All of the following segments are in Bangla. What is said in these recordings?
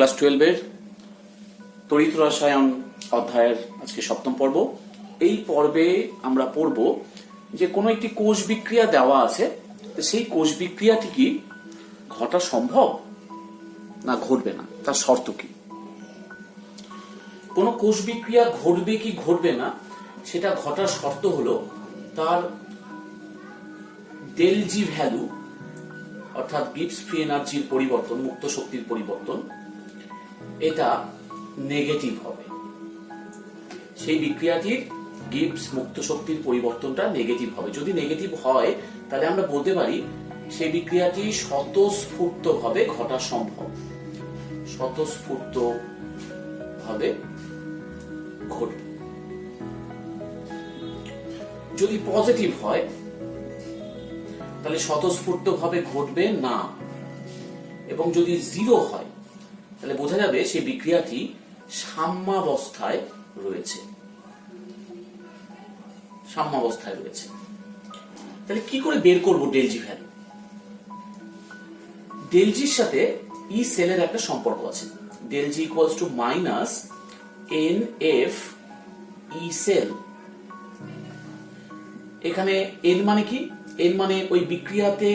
ক্লাস 12 এর তড়িৎ রসায়ন অধ্যায়ের আজকে সপ্তম পর্ব। এই পর্বে আমরা পড়ব যে কোনো একটি কোষ বিক্রিয়া দেওয়া আছে, সেই কোষ বিক্রিয়াটি কি ঘটা সম্ভব না ঘটবে না, তার শর্ত কি। কোন কোষ বিক্রিয়া ঘটবে কি ঘটবে না সেটা ঘটার শর্ত হলো তার ডেল জি ভ্যালু, অর্থাৎ গিবস ফ্রি এনার্জির পরিবর্তন, মুক্ত শক্তির পরিবর্তন, এটা নেগেটিভ হবে। সেই বিক্রিয়াটির গিবস মুক্ত শক্তির পরিবর্তনটা নেগেটিভ হবে। যদি নেগেটিভ হয় তাহলে আমরা বলতে পারি সেই বিক্রিয়াটি স্বতঃস্ফূর্ত ভাবে ঘটা সম্ভব, স্বতঃস্ফূর্ত ভাবে ঘটবে। যদি পজিটিভ হয় তাহলে স্বতঃস্ফূর্ত ভাবে ঘটবে না, এবং যদি জিরো হয় তাহলে বোঝা যাবে সেই বিক্রিয়াটি সাম্যাবস্থায় রয়েছে, সাম্যাবস্থায় রয়েছে। তাহলে কি করে বের করব ডেল জি ভ্যালু? ডেল জির সাথে ই সেলের একটা সম্পর্ক আছে। Del G equals to minus n F E cell. এখানে এন মানে কি? এন মানে ওই বিক্রিয়াতে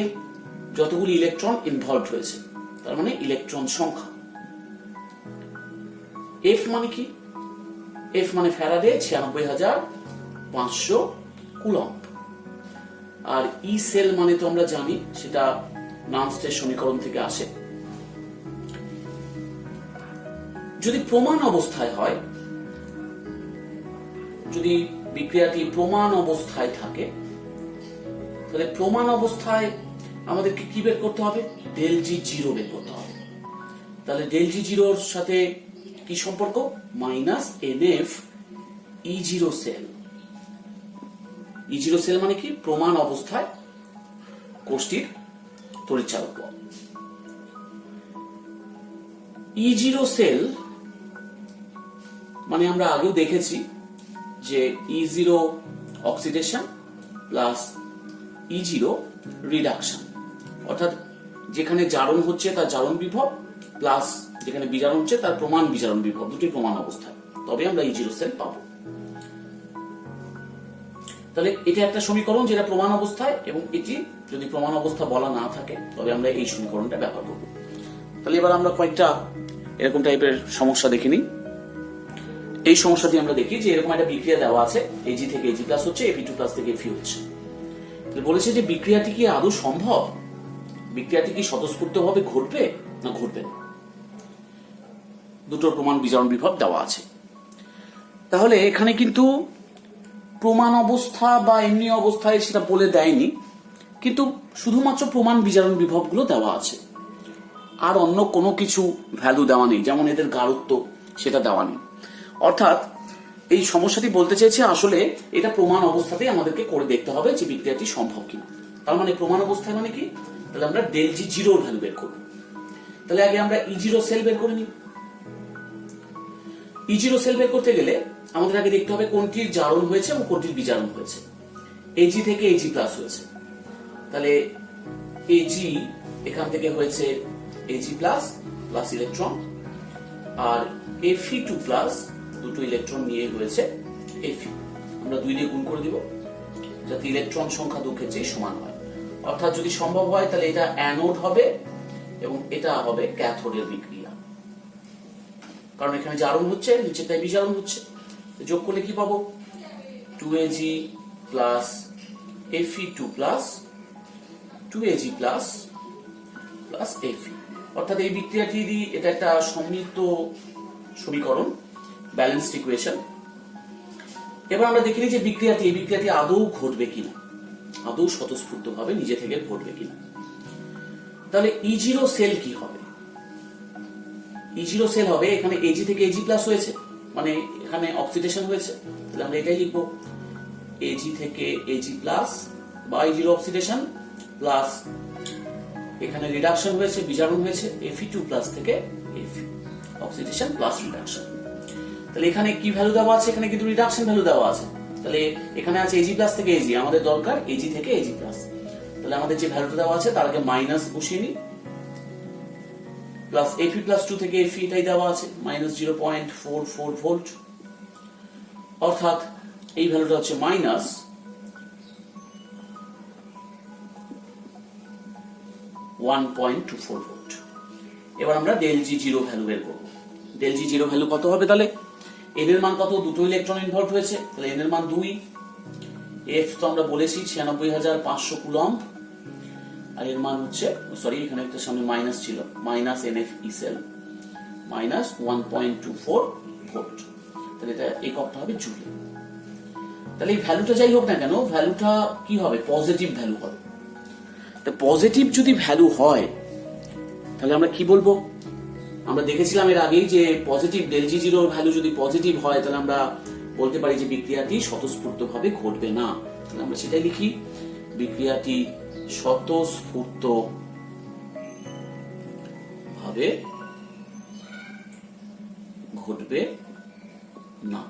যতগুলি ইলেকট্রন ইনভলভ হয়েছে, তার মানে ইলেকট্রন সংখ্যা। এফ মানে কি? এফ মানে ফ্যারাডে 96,500 কুলম্ব। আর ই সেল মানে তো আমরা জানি, সেটা নার্নস্টের সমীকরণ থেকে আসে। যদি প্রমাণ অবস্থায় হয়, যদি বিক্রিয়াটি প্রমাণ অবস্থায় থাকে, তাহলে প্রমাণ অবস্থায় আমাদেরকে কি বের করতে হবে? ডেল জি জিরো বের করতে হবে। তাহলে ডেল জি জিরোর সাথে কি সম্পর্ক? Minus n F E zero cell. E zero cell মানে কি? প্রমাণ অবস্থায় কোষটির তড়িৎচালক বল। ই জিরো সেল মানে আমরা আগেও দেখেছি যে ই zero oxidation plus E zero reduction, অর্থাৎ যেখানে জারণ হচ্ছে তার জারণ বিভব প্লাস যেখানে বিজারণ হচ্ছে তার প্রমাণ বিজারণ বিভব, দুটি প্রমাণ অবস্থায়, তবে আমরা ই জিরো সেল পাবো। তাহলে এটা একটা সমীকরণ যেটা প্রমাণ অবস্থায়, এবং এটি যদি প্রমাণ অবস্থা বলা না থাকে তবে আমরা এই সমীকরণটা ব্যবহার করব। তাহলে এবার আমরা কয়েকটা এরকম টাইপের সমস্যা দেখে নিই। এই সমস্যাটি আমরা দেখি যে এরকম একটা বিক্রিয়া দেওয়া আছে, এজি থেকে এজি প্লাস হচ্ছে, এফি টু প্লাস থেকে এফি হচ্ছে। বলেছে যে বিক্রিয়াটি কি আদৌ সম্ভব, বিক্রিয়াটি কি স্বতঃস্ফূর্ত ভাবে ঘটবে না ঘটবে না। দুটো প্রমাণ বিজারণ বিভব দেওয়া আছে। তাহলে এখানে কিন্তু প্রমাণ অবস্থা বা এমনি অবস্থায় সেটা বলে দেয়নি, কিন্তু শুধুমাত্র প্রমাণ বিজারণ বিভবগুলো দেওয়া আছে, আর অন্য কোনো কিছু ভ্যালু দেওয়া নেই, যেমন এদের গাঢ়ত্ব সেটা দেওয়া নেই। অর্থাৎ এই সমস্যাটি বলতে চেয়েছে আসলে এটা প্রমাণ অবস্থাতেই আমাদেরকে করে দেখতে হবে যে বিক্রিয়াটি সম্ভব কিনা। তার মানে প্রমাণ অবস্থায় মানে কি? তাহলে আমরা ডেল জি জিরোর ভ্যালু বের করব। তাহলে আগে আমরা ই জিরো সেল বের করে নিই। ই জিরো সেল বের করতে গেলে আমাদের আগে দেখতে হবে কোনটির জারণ হয়েছে এবং কোনটির বিজারণ হয়েছে। এজি থেকে এজি প্লাস হয়েছে, তাহলে এজি এখান থেকে হয়েছে এজি প্লাস প্লাস ইলেকট্রন, আর এফি টু প্লাস দুটো ইলেকট্রন নিয়ে হয়েছে এফি। আমরা 2 দিয়ে গুণ করে দিব যাতে ইলেকট্রন সংখ্যা দুই ক্ষেত্রেই সমান হয়। অর্থাৎ যদি সম্ভব হয় তাহলে এটা অ্যানোড হবে এবং এটা হবে ক্যাথোডের বিক্রিয়া, কারণ এখানে জারণ হচ্ছে, নিচে তাই বিজারণ হচ্ছে। যোগ করলে কি পাবো? 2Ag plus Fe2 plus 2Ag plus plus Fe। অর্থাৎ এই বিক্রিয়াটি, এটা একটা সমৃদ্ধ সমীকরণ, ব্যালেন্সড ইকুয়েশন। এবার আমরা দেখি যে এই বিক্রিয়াটি আদৌ ঘটবে কিনা, আদৌ স্বতঃস্ফূর্ত ভাবে নিজে থেকে ঘটবে কিনা। তাহলে ই জিরো সেল কি হবে? ই জিরো সেল হবে, এখানে এজি থেকে এজি প্লাস হয়েছে, মানে এখানে অক্সিডেশন হয়েছে, তাহলে আমরা এটাই লিখবো, এজি থেকে এজি প্লাস বা ই জিরো অক্সিডেশন প্লাস এখানে রিডাকশন হয়েছে, বিজারণ হয়েছে, এফি টু প্লাস থেকে এফি, অক্সিডেশন প্লাস রিডাকশন। তাহলে এখানে কি ভ্যালু দেওয়া আছে? এখানে কিন্তু রিডাকশন ভ্যালু দেওয়া আছে। তাহলে এখানে আছে এজি প্লাস থেকে এজি, আমাদের দরকার এজি থেকে এজি প্লাস। তাহলে আমাদের যে ভ্যালুটা দেওয়া আছে তার আগে মাইনাস বসিয়ে নিই, প্লাস এফি প্লাস 2 থেকে এফি এটাই দেওয়া আছে -0.44 ভোল্ট, অর্থাৎ এই ভ্যালুটা হচ্ছে -1.24 ভোল্ট। এবার আমরা ডেল জি জিরো ভ্যালু বের করব। ডেল জি জিরো ভ্যালু কত হবে তাহলে? এন এর মান কত? দুটো ইলেকট্রন ইনভলভ হয়েছে, তাহলে এন এর মান 2, এফ তো আমরা বলেছি 96,500 কুলম্ব, আর এর মান হচ্ছে, সরি এখানে একটা সামনে মাইনাস ছিল, মাইনাস এনএফ ই সেল -1.24 ভোল্ট, তাহলে এটা এককটা হবে জুল। তাহলে এই ভ্যালুটা যাই হোক না কেন, ভ্যালুটা কি হবে? পজিটিভ ভ্যালু হবে। তা পজিটিভ যদি ভ্যালু হয় তাহলে আমরা কি বলবো? আমরা দেখেছিলাম এর আগেই যে পজিটিভ ডেল জি জিরোর ভ্যালু যদি পজিটিভ হয় তাহলে আমরা বলতে পারি যে বিক্রিয়াটি স্বতঃস্ফূর্তভাবে ঘটবে না। তাহলে আমরা সেটাই লিখি, বিক্রিয়াটি স্বতঃস্ফূর্তভাবে ঘটবে না,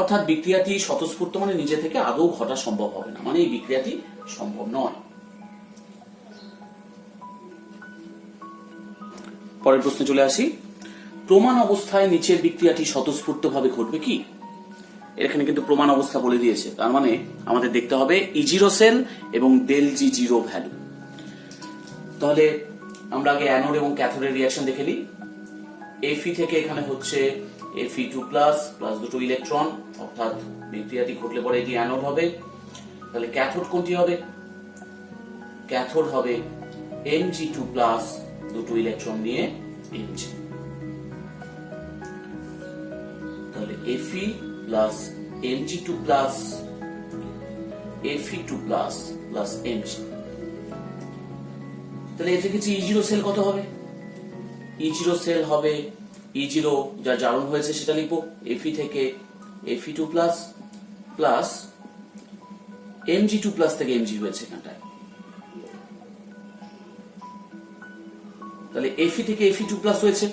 অর্থাৎ বিক্রিয়াটি স্বতঃস্ফূর্ত মানে নিজে থেকে আদৌ ঘটা সম্ভব হবে না, মানে এই বিক্রিয়াটি সম্ভব নয়। পরের প্রশ্নে চলে আসি। প্রমাণ অবস্থায় নিচের বিক্রিয়াটি স্বতঃস্ফূর্তভাবে ঘটবে কি? এখানে কিন্তু প্রমাণ অবস্থা বলে দিয়েছে, তার মানে আমাদের দেখতে হবে ই0 সেল এবং ডেল জি জিরো ভ্যালু। তাহলে আমরা আগে অ্যানোড এবং ক্যাথোডের রিঅ্যাকশন দেখে নিই। এফি থেকে এখানে হচ্ছে Fe2+ প্লাস দুটো ইলেকট্রন, অর্থাৎ বিক্রিয়াটি ঘটলে পরে এটি অ্যানোড হবে। তাহলে ক্যাথোড কোনটি হবে? ক্যাথোড হবে Mg2+, দুটো ইলেকট্রন নিয়ে Mg। তাহলে Fe plus Mg2+, Fe2+ plus Mg। তাহলে এতে কিছু ই0 সেল কত হবে? ই0 সেল হবে ই0 যা জারণ হয়েছে সেটা লিখবো, Fe থেকে Fe2+ প্লাস Mg2+ থেকে Mg হয়েছে এখানটায়। তাহলে Fe থেকে Fe2+ হয়েছে,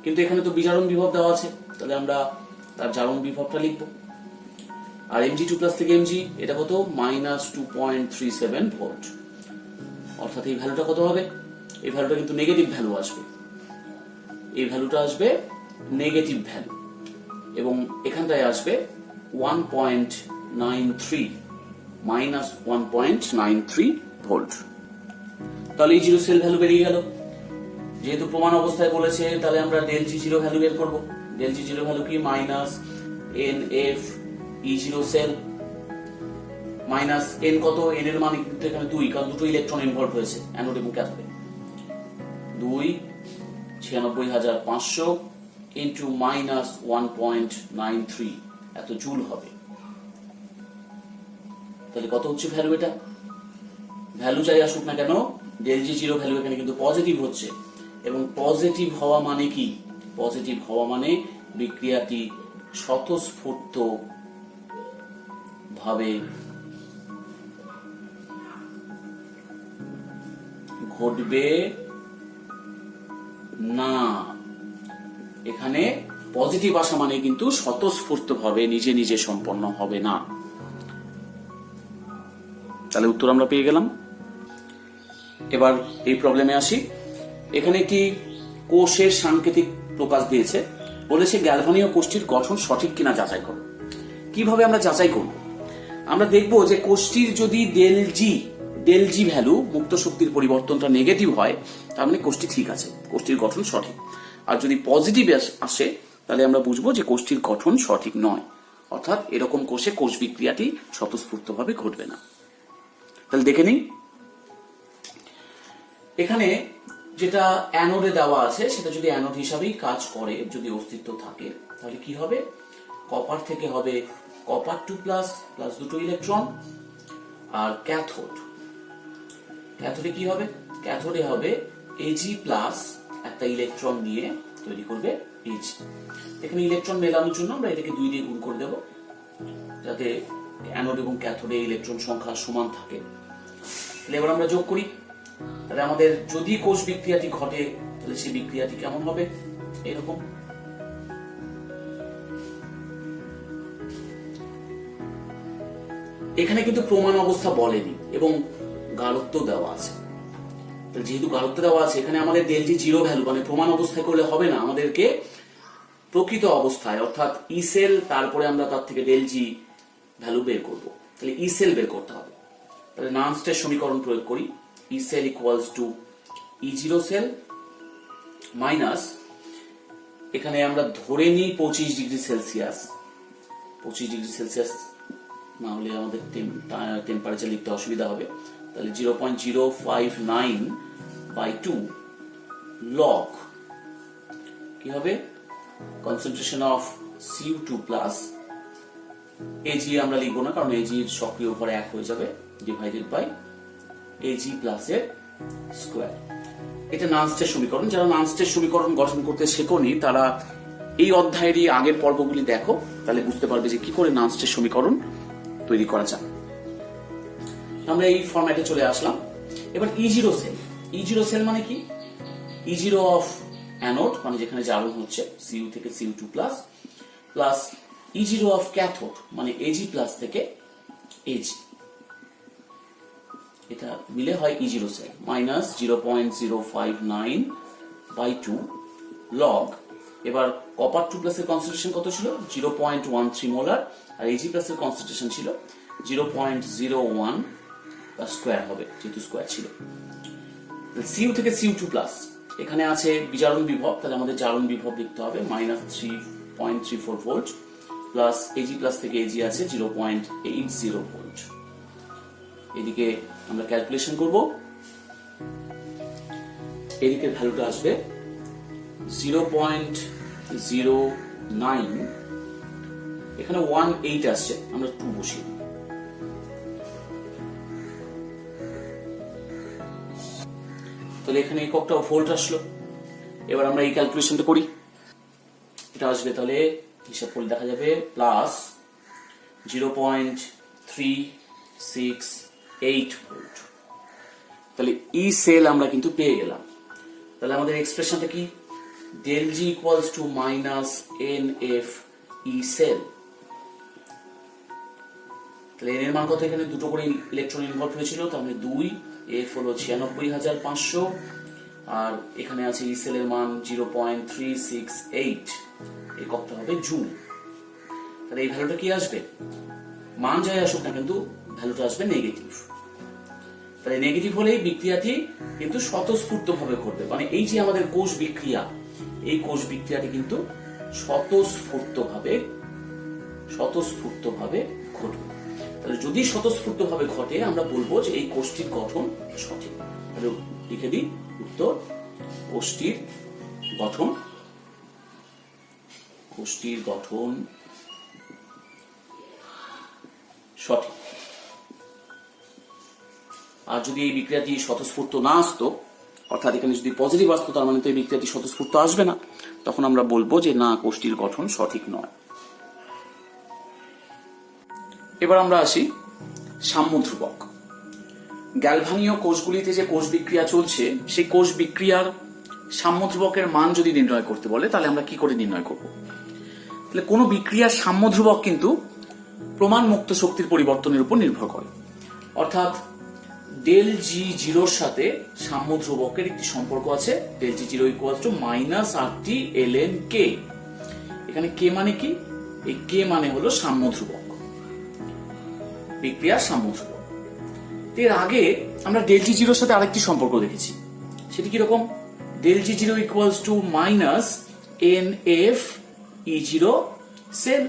কিন্তু এখানে তো বিজারণ বিভব দেওয়া আছে, তাহলে আমরা তার জারণ বিভবটা লিখবো। আর Mg2+ থেকে Mg এটা কত? -2.37 ভোল্ট, অর্থাৎ এই ভ্যালুটা কত হবে? এই ভ্যালুটা কিন্তু নেগেটিভ ভ্যালু আসবে, এই ভ্যালুটা আসবে নেগেটিভ ভ্যালু, এবং এখানটায় আসবে 1.93 -1.93 ভোল্ট। তাহলে ই0 সেল ভ্যালু বেরিয়ে গেল। যেহেতু প্রমাণ অবস্থায় বলেছে তাহলে আমরা ডেল জি জিরো ভ্যালু বের করব। ডেল জি জিরো ভ্যালু কি? -NF ই0 সেল মাইনাস n কত? n এর মান কিন্তু এখানে 2, কারণ দুটো ইলেকট্রন ইনভলভ হয়েছে অ্যানোড এবং ক্যাথোডে। 2 96,500 ইনটু -1.93 এত জুল হবে। তাহলে কত হচ্ছে ভ্যালু? এটা ভ্যালু যাই আসুক না কেন, ডেল জি জিরো ভ্যালু এখানে কিন্তু পজিটিভ হচ্ছে, এবং পজিটিভ হওয়া মানে কি? পজিটিভ হওয়া মানে বিক্রিয়াটি স্বতঃস্ফূর্ত ভাবে ঘটবে না। এখানে পজিটিভ আসা মানে কিন্তু স্বতঃস্ফূর্ত ভাবে নিজে নিজে সম্পন্ন হবে না। তাহলে উত্তর আমরা পেয়ে গেলাম। এবার এই প্রবলেমে আসি। এখানে একটি কোষের সাংকেতিক প্রকাশ দিয়েছে, বলেছে গ্যালভানীয় কোষটির গঠন সঠিক কিনা যাচাই করো। কিভাবে আমরা যাচাই করব? আমরা দেখব যে কোষটির যদি ডেল জি ভ্যালু, মুক্ত শক্তির পরিবর্তনটা নেগেটিভ হয়, তার মানে কোষটি ঠিক আছে, কোষটির গঠন সঠিক। আর যদি পজিটিভ আসে তাহলে আমরা বুঝবো যে কোষটির গঠন সঠিক নয়, অর্থাৎ এরকম কোষে কোষ বিক্রিয়াটি স্বতঃস্ফূর্তভাবে ঘটবে না। তাহলে দেখে নিই। এখানে যেটা অ্যানোডে দেওয়া আছে সেটা যদি অ্যানোড হিসাবেই কাজ করে, যদি অস্তিত্ব থাকে, তাহলে কি হবে? কপার থেকে হবে Copper2+ প্লাস দুটো ইলেকট্রন, আর ক্যাথোডে কি হবে? ক্যাথোডে হবে Ag+ একটা ইলেকট্রন নিয়ে তৈরি করবে Ag। এখানে ইলেকট্রন মেলানোর জন্য আমরা এটাকে 2 দিয়ে গুণ করে দেব, যাতে অ্যানোড এবং ক্যাথোডে ইলেকট্রন সংখ্যা সমান থাকে। তাহলে এবার আমরা যোগ করি। তাহলে আমাদের যদি কোষ বিক্রিয়াটি ঘটে তাহলে সেই বিক্রিয়াটি কেমন হবে? এরকম। এখানে কিন্তু প্রমাণ অবস্থা বলেনি এবং গাঢ়ত্ব দেওয়া আছে। যেহেতু গাঢ়ত্ব দেওয়া আছে, এখানে আমাদের ডেল জি জিরো ভ্যালু মানে প্রমাণ অবস্থায় করলে হবে না, আমাদেরকে প্রকৃত অবস্থায় অর্থাৎ ই সেল, তারপরে আমরা তার থেকে ডেল জি ভ্যালু বের করব। তাহলে ই সেল বের করতে হবে। তাহলে নার্নস্টের সমীকরণ প্রয়োগ করি। E cell equals to E zero cell minus, এখানে আমরা ধরে নিই 25 ডিগ্রি সেলসিয়াস। 25 ডিগ্রি সেলসিয়াস না হলে আমাদের টেম্পারেচার লিখতে অসুবিধা হবে। তাহলে 0.059 বাই 2 লগ কি হবে, concentration of Cu2 plus, AG আমরা লিখবো না কারণ এজি সক্রিয় উপরে 1 হয়ে যাবে, ডিভাইডেড বাই এজি প্লাস এর স্কোয়ার। এটা নার্নস্টের সমীকরণ। যারা নার্নস্টের সমীকরণ গঠন করতে শেখনি তারা এই অধ্যায়েরই আগের পর্বগুলি দেখো, তাহলে বুঝতে পারবে যে কি করে নার্নস্টের সমীকরণ তৈরি করা যায়। আমরা এই ফরম্যাটে চলে আসলাম। এবার E zero cell. E zero cell মানে কি, ই জিরো অফ অ্যানোড মানে যেখানে জারণ হচ্ছে Cu থেকে Cu2 plus, plus E zero of cathode মানে এজি প্লাস থেকে এজি, এটা মিলে হয় E zero cell minus 0.059 by 2 log. এবার কপার 2 প্লাসের কনসেন্ট্রেশন কত ছিল, 0.13 মোলার, আর এজি প্লাসের কনসেন্ট্রেশন ছিল 0.01 স্কোয়ার হবে যেহেতু স্কোয়ার ছিল। Cu থেকে Cu2 প্লাস, এখানে আছে বিজারণ বিভব, তাহলে আমাদের জারণ বিভব লিখতে হবে minus 3.34 volt, plus AG plus থেকে এজি আছে 0.80 ভোল্ট। এদিকে আমরা ক্যালকুলেশন করব, এদিকে ভ্যালুটা আসবে 0.09, এখানে 18 আসছে, আমরা 2 বসিয়ে দিই। তাহলে এখানে এককটা ভোল্ট আসলো। এবার আমরা এই ক্যালকুলেশনটা করি, এটা আসবে তাহলে হিসাব করে দেখা যাবে প্লাস 0.368 ভোল্ট। তাহলে ই সেল আমরা কিন্তু পেয়ে গেলাম। তাহলে আমাদের এক্সপ্রেশনটা কি, del G equals to minus n F E cell. তাহলে এন এর মান কত, এখানে দুটো করে ইলেকট্রন ইনভলভ হয়েছিল, তাহলে 2, এফ হলো 96,500, আর এখানে আছে ই সেল এর মান 0.368, এককটা হবে জুল। তাহলে এই ভ্যালুটা কি আসবে, মান যাই আসুক না কিন্তু ভ্যালুটা আসবে নেগেটিভ। তাহলে নেগেটিভ হলে এই বিক্রিয়াটি কিন্তু স্বতঃস্ফূর্তভাবে ঘটবে, মানে এই যে আমাদের কোষ বিক্রিয়া, এই কোষ বিক্রিয়াটি কিন্তু স্বতঃস্ফূর্তভাবে ঘটবে। তাহলে যদি স্বতঃস্ফূর্তভাবে ঘটে আমরা বলবো যে এই কোষটির গঠন সঠিক। তাহলে লিখে দিই উত্তর, কোষটির গঠন সঠিক। আর যদি এই বিক্রিয়াটি স্বতঃস্ফূর্ত না আসতো, অর্থাৎ এখানে যদি পজিটিভ আসতো, তার মানে তো এই বিক্রিয়াটি স্বতঃস্ফূর্ত আসবে না, তখন আমরা বলবো যে না, কোষটির গঠন সঠিক নয়। এবার আমরা আসি সাম্য ধ্রুবক। গ্যালভানীয় কোষগুলিতে যে কোষ বিক্রিয়া চলছে, সেই কোষ বিক্রিয়ার সাম্য ধ্রুবকের মান যদি নির্ণয় করতে বলে, তাহলে আমরা কি করে নির্ণয় করব? তাহলে কোনো বিক্রিয়ার সাম্য ধ্রুবক কিন্তু প্রমাণ মুক্ত শক্তির পরিবর্তনের উপর নির্ভর করে। অর্থাৎ ডেল জি জিরোর সাথে সাম্য ধ্রুবকের একটি সম্পর্ক আছে, del G zero equals to minus RT ln k। এখানে কে মানে কি, এই কে মানে হলো সাম্য ধ্রুবক, বিক্রিয়ার সাম্য ধ্রুবক। এর আগে আমরা ডেল জি জিরোর সাথে আরেকটি সম্পর্ক দেখেছি, সেটি কিরকম, del G zero equals to minus NF E0 cell.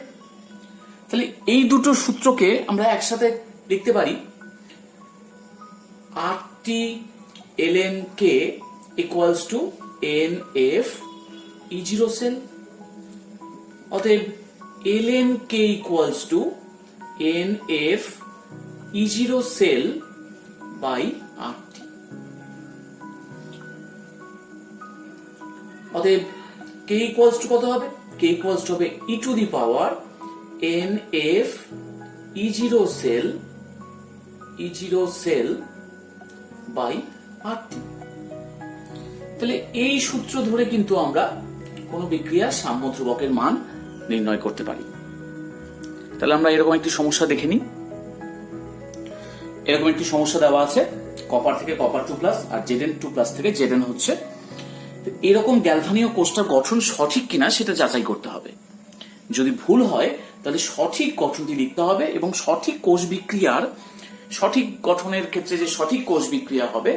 তাহলে এই দুটো সূত্রকে আমরা একসাথে লিখতে পারি, RT ln k equals to NF E0 cell. অতএব ln k equals to NF E0 cell by RT। অতএব k equals to কত হবে, k equals to হবে e to the power NF E0 cell by RT। তাহলে এই সূত্র ধরে কিন্তু আমরা কোন বিক্রিয়ার সাম্য ধ্রুবকের মান নির্ণয় করতে পারি। তাহলে আমরা এরকম একটি সমস্যা দেখে নিই। এরকম একটি সমস্যা দেওয়া আছে, কপার থেকে কপার 2+ আর Zn2+ থেকে Zn হচ্ছে। এরকম গ্যালভানীয় কোষটার গঠন সঠিক কিনা সেটা যাচাই করতে হবে। যদি ভুল হয় তাহলে সঠিক গঠনটি লিখতে হবে এবং সঠিক কোষ বিক্রিয়ার সঠিক গঠনের ক্ষেত্রে যে সঠিক কোষ বিক্রিয়া হবে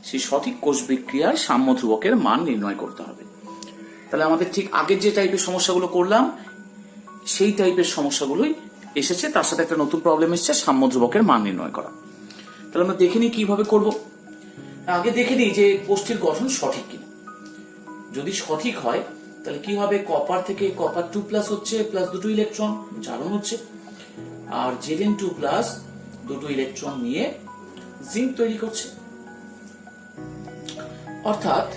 সেই সঠিক কোষ বিক্রিয়ার সাম্য ধ্রুবকের মান নির্ণয় করতে হবে। তাহলে আমাদের ঠিক আগের যে টাইপের সমস্যাগুলো করলাম সেই টাইপের সমস্যাগুলোই এসেছে, তার সাথে একটা নতুন প্রবলেম এসেছে সাম্য ধ্রুবকের মান নির্ণয় করা। তাহলে আমরা দেখে নিই কিভাবে করব। আগে দেখে নিই যে কোষটির গঠন সঠিক কিনা। যদি সঠিক হয় তাহলে কি হবে, কপার থেকে কপার 2+ হচ্ছে প্লাস দুটো ইলেকট্রন জারণ হচ্ছে, আর Zn2+ দুটো ইলেকট্রন নিয়ে জিঙ্ক তৈরি করছে। অর্থাৎ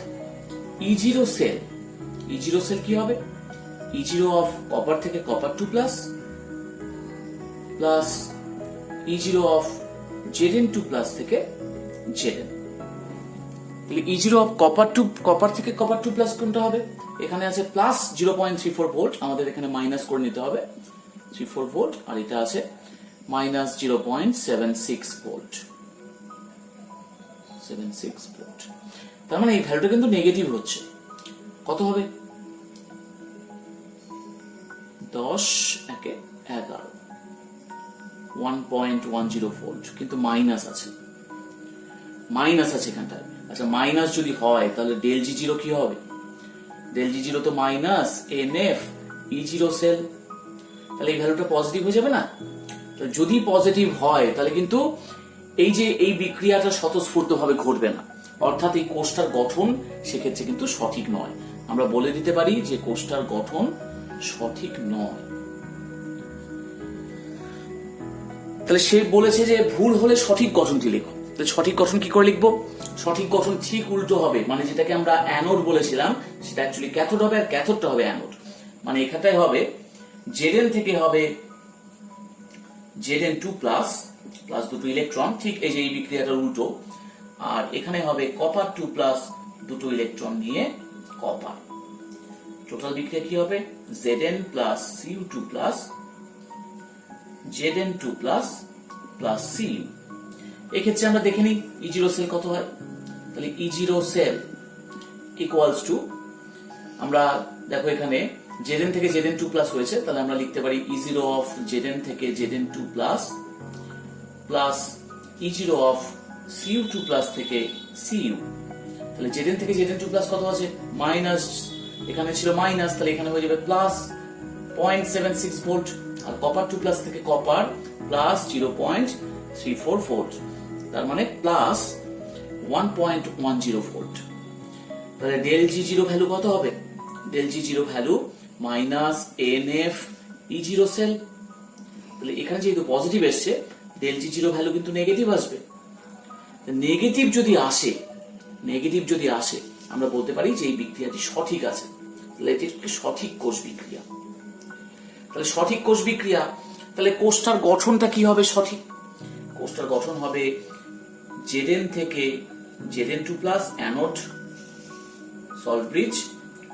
E0 সেল কি হবে, E0 অফ কপার থেকে copper 2+ plus E0 of Zn2+ থেকে Zn। তাহলে E0 অফ কপার থেকে কপার 2+ কোনটা হবে, এখানে আছে প্লাস 0.34 ভোল্ট, আমাদের এখানে মাইনাস করে নিতে হবে 34 ভোল্ট, আর এটা আছে মাইনাস 0.76 ভোল্ট। তার মানে এই ভ্যালুটা কিন্তু নেগেটিভ হচ্ছে। কত হবে, 10 একে 11 1.10 ভোল্ট, কিন্তু মাইনাস আছে এখানটায়। আচ্ছা মাইনাস যদি হয় তাহলে ডেল G0 কি হবে, ডেল G0 তো মাইনাস NF E0 সেল, তাহলে এই ভ্যালুটা পজিটিভ হয়ে যাবে না। যদি পজিটিভ হয় তাহলে কিন্তু এই বিক্রিয়াটা স্বতঃস্ফূর্তভাবে ঘটবে না, অর্থাৎ এই কোষটার গঠন সেক্ষেত্রে কিন্তু সঠিক নয়। আমরা বলে দিতে পারি যে কোষটার গঠন সঠিক নয়। তাহলে সে বলেছে যে ভুল হলে সঠিক গঠনটি লেখো। তাহলে সঠিক গঠন কি করে লিখবো, সঠিক গঠন ঠিক উল্টো হবে, মানে যেটাকে আমরা অ্যানোড বলেছিলাম সেটা অ্যাকচুয়ালি ক্যাথোড হবে, আর ক্যাথোডটা হবে অ্যানোড। মানে এখানটায় হবে Zn থেকে হবে Zn2+ প্লাস দুটো ইলেকট্রন, ঠিক এই যে এই বিক্রিয়াটার উল্টো, আর এখানে হবে কপার 2+ দুটো ইলেকট্রন নিয়ে কপার। টোটাল বিক্রিয়া কি হবে, Zn plus Cu2+ Zn2+ plus Cu। এক্ষেত্রে আমরা দেখে নিই E0 সেল কত হয়। তাহলে E0 সেল ইকুয়ালস টু, আমরা দেখো এখানে Zn থেকে Zn2+ হয়েছে, তাহলে আমরা লিখতে পারি E0 অফ Zn থেকে Zn2+ plus E0 of Cu2+ থেকে Cu। তাহলে Zn থেকে Zn2+ কত আছে, মাইনাস, এখানে ছিল মাইনাস, তাহলে এখানে হয়ে যাবে প্লাস 0.76 ভোল্ট, আর কপার 2+ থেকে কপার প্লাস 0.34 ভোল্ট, তার মানে প্লাস 1.10 ভোল্ট। তাহলে ডেল G0 ভ্যালু কত হবে, del G0 value minus NF E0 cell. তাহলে এখানে যেহেতু পজিটিভ এসছে ডেল G0 ভ্যালু কিন্তু নেগেটিভ আসবে। নেগেটিভ যদি আসে আমরা বলতে পারি যে এই বিক্রিয়াটি সঠিক আছে, তাহলে এটি একটি সঠিক কোষ বিক্রিয়া। তাহলে সঠিক কোষ বিক্রিয়া, তাহলে কোষটার গঠনটা কি হবে সঠিক, কোষটার গঠন হবে Zn থেকে Zn2+ anode salt bridge,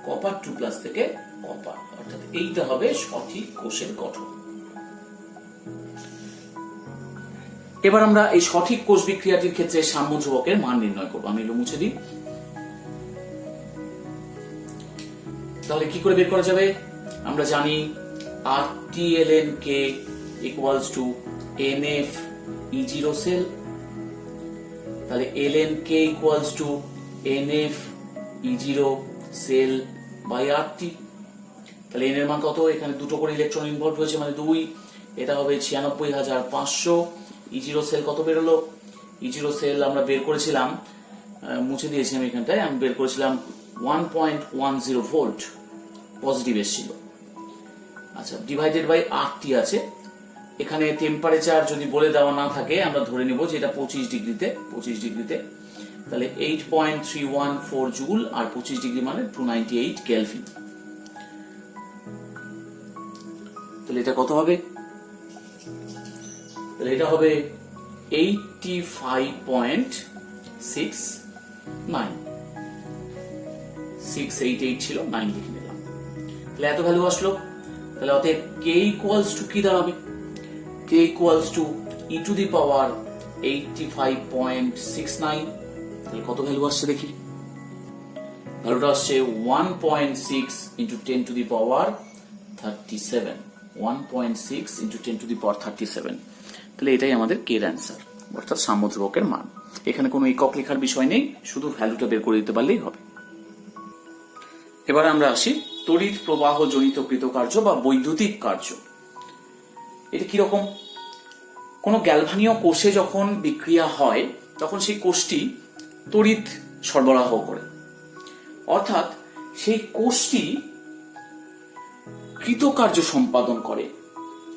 copper 2+ থেকে কপার, অর্থাৎ এইটা হবে সঠিক কোষের গঠন। এবার আমরা এই সঠিক কোষ বিক্রিয়াটির ক্ষেত্রে সাম্য ধ্রুবকের মান নির্ণয় করব। আমি এগুলো মুছে দিই। তাহলে কি করে বের করা যাবে, আমরা জানি RT-ln-K equals to NF E0 cell. তাহলে ln-K equals to NF E0 cell by RT। তাহলে n এর মান কত, এখানে দুটো করে ইলেকট্রন ইনভলভ হয়েছে মানে 2, এটা হবে 96,500। E0 সেল কত বেরোলো, E0 সেল আমরা বের করেছিলাম, মুছে দিয়েছি আমি এখানটায়, আমি বের করেছিলাম 1.10 ভোল্ট, পজিটিভ এসেছিল। আচ্ছা ডিভাইডেড বাই RT আছে, এখানে টেম্পারেচার যদি বলে দেওয়া না থাকে আমরা ধরে নেব যে এটা 25 ডিগ্রিতে, তাহলে 8.314 জুল, আর 25 ডিগ্রি মানে 298 কেলভিন। তাহলে এটা কত হবে, তাহলে এটা হবে 85.69, 688 ছিল, 9 লিখে নিলাম। তাহলে এত ভ্যালু আসলো। তাহলে অতএব K ইকুয়ালস টু কি দাঁড়াবে, K equals to e to the power 85.69, তাহলে কত ভ্যালু আসছে দেখি। ভ্যালুটা আসছে 1.6 into 10 to the power 37, 1.6 into 10 to the power 37। তাহলে এটাই আমাদের কে এর অ্যান্সার, অর্থাৎ সাম্য ধ্রুবকের মান। এখানে কোনো একক লেখার বিষয় নেই, শুধু ভ্যালুটা বের করে দিতে পারলেই হবে। এবার আমরা আসি তড়িৎ প্রবাহ জনিত কৃতকার্য বা বৈদ্যুতিক কার্য। এটা কিরকম? কোনো গ্যালভানীয় কোষে যখন বিক্রিয়া হয় তখন সেই কোষটি তড়িৎ সরবরাহ করে, অর্থাৎ সেই কোষটি কৃতকার্য সম্পাদন করে।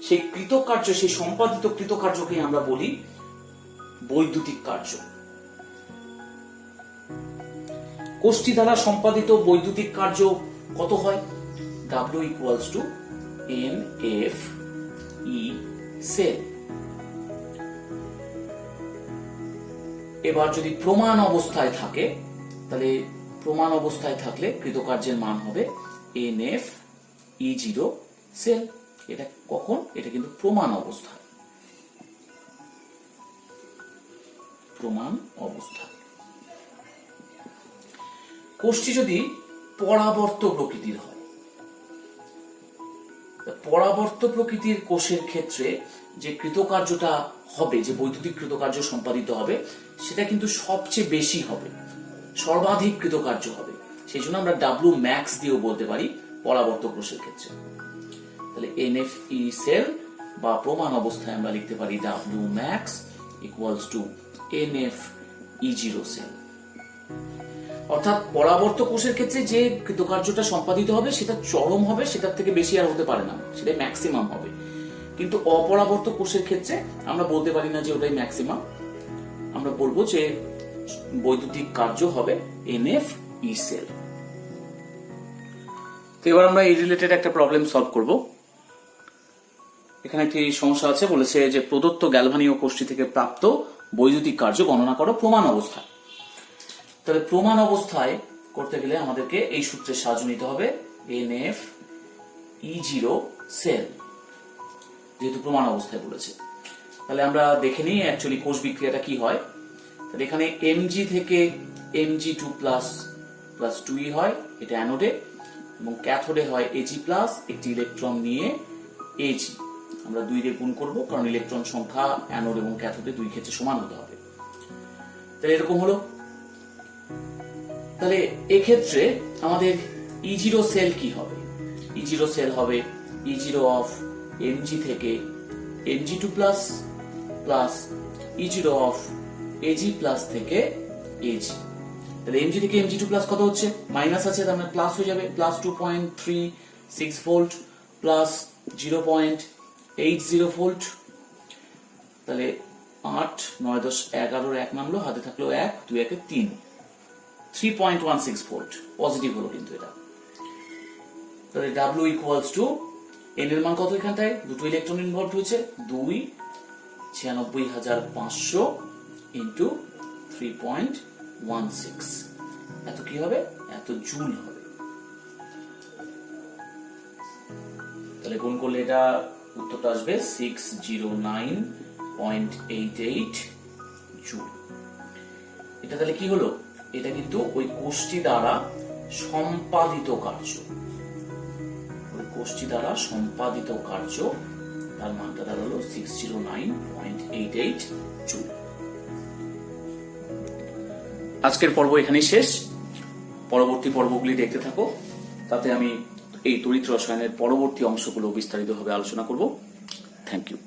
সেই কৃতকার্য, সেই সম্পাদিত কৃতকার্যকে আমরা বলি বৈদ্যুতিক কার্য। কোষটি দ্বারা সম্পাদিত বৈদ্যুতিক কার্য কত হয়? W equals to NF E cell. এবার যদি প্রমাণ অবস্থায় থাকে, তাহলে প্রমাণ অবস্থায় থাকলে কৃতকার্যের মান হবে NF E0 সেল। এটা কখন? এটা কিন্তু প্রমাণ অবস্থায়, প্রমাণ অবস্থায়। কোষটি যদি পরাবর্ত প্রকৃতির হয়, পরাবর্ত প্রকৃতির কোষের ক্ষেত্রে যে কৃতকার্যটা হবে, যে বৈদ্যুতিক কৃতকার্য সম্পাদিত হবে, সেটা কিন্তু সবচেয়ে বেশি হবে, সর্বাধিক কৃতকার্য হবে। সেই জন্য আমরা W max দিয়েও বলতে পারি পরাবর্ত কোষের ক্ষেত্রে। তাহলে NFE সেল বা প্রমাণ অবস্থায় আমরা লিখতে পারি W max equals to NF E0 cell. অর্থাৎ পরাবর্ত কোষের ক্ষেত্রে যে কৃতকার্যটা সম্পাদিত হবে সেটা চরম হবে, সেটার থেকে বেশি আর হতে পারে না, সেটাই ম্যাক্সিমাম হবে। কিন্তু অপরাবর্ত কোষের ক্ষেত্রে আমরা বলতে পারি না যে ওটাই ম্যাক্সিমাম, আমরা বলবো যে বৈদ্যুতিক কার্য হবে NFE সেল। তো এবার আমরা এই রিলেটেড একটা প্রবলেম সলভ করব। এখানে একটি সমস্যা আছে, বলেছে যে প্রদত্ত গ্যালভানীয় কোষটি থেকে প্রাপ্ত বৈদ্যুতিক কার্য গণনা করো প্রমাণ অবস্থায়। তাহলে প্রমাণ অবস্থায় করতে গেলে আমাদেরকে এই সূত্রের সাহায্য নিতে হবে, NF E0 সেল, যেহেতু প্রমাণ অবস্থায় বলেছে। তাহলে আমরা দেখে নিই অ্যাকচুয়ালি কোষ বিক্রিয়াটা কি হয়। তাহলে এখানে Mg থেকে Mg2 প্লাস 2e হয়, এটা অ্যানোডে, এবং ক্যাথোডে হয় Ag প্লাস, একটি ইলেকট্রন নিয়ে Ag আমরা 2 দিয়ে গুণ করব, কারণ ইলেকট্রন সংখ্যা অ্যানোড এবং ক্যাথোডে দুই ক্ষেত্রে সমান হতে হবে। তাহলে এরকম হলো। তাহলে এক্ষেত্রে আমাদের E0 সেল কি হবে? E0 সেল হবে E0 অফ Mg থেকে Mg2 plus plus E0 of Ag plus থেকে Ag। তাহলে Mg থেকে Mg2 প্লাস কত হচ্ছে? মাইনাস আছে, তার মানে প্লাস হয়ে যাবে, প্লাস 2.36 ভোল্ট প্লাস 0.80 ভোল্ট। তাহলে 8 9 10 11 1 নামলো, হাতে থাকলো 1 2 1 3, 3.16 ভোল্ট পজিটিভ হলো কিন্তু এটা। তাহলে W ইকুয়ালস টু N এর মান কত? এখানটায় দুটো ইলেকট্রন ইনভলভ হয়েছে, 2 96500 ইন্টু 3.16, এত কি হবে? এত জুল হবে। তাহলে গুণ করলে এটা উত্তরটা আসবে 609.88 জুল। এটা তাহলে কি হলো? এটা কিন্তু ওই কোষটি দ্বারা সম্পাদিত কার্য, ওই কোষটি দ্বারা সম্পাদিত কার্য, তার মানটা দাঁড়ালো 609.88 জুল। আজকের পর্ব এখানেই শেষ। পরবর্তী পর্বগুলি দেখতে থাকো, তাতে আমি এই তড়িৎ রসায়নের পরবর্তী অংশগুলো বিস্তারিতভাবে আলোচনা করব। Thank you.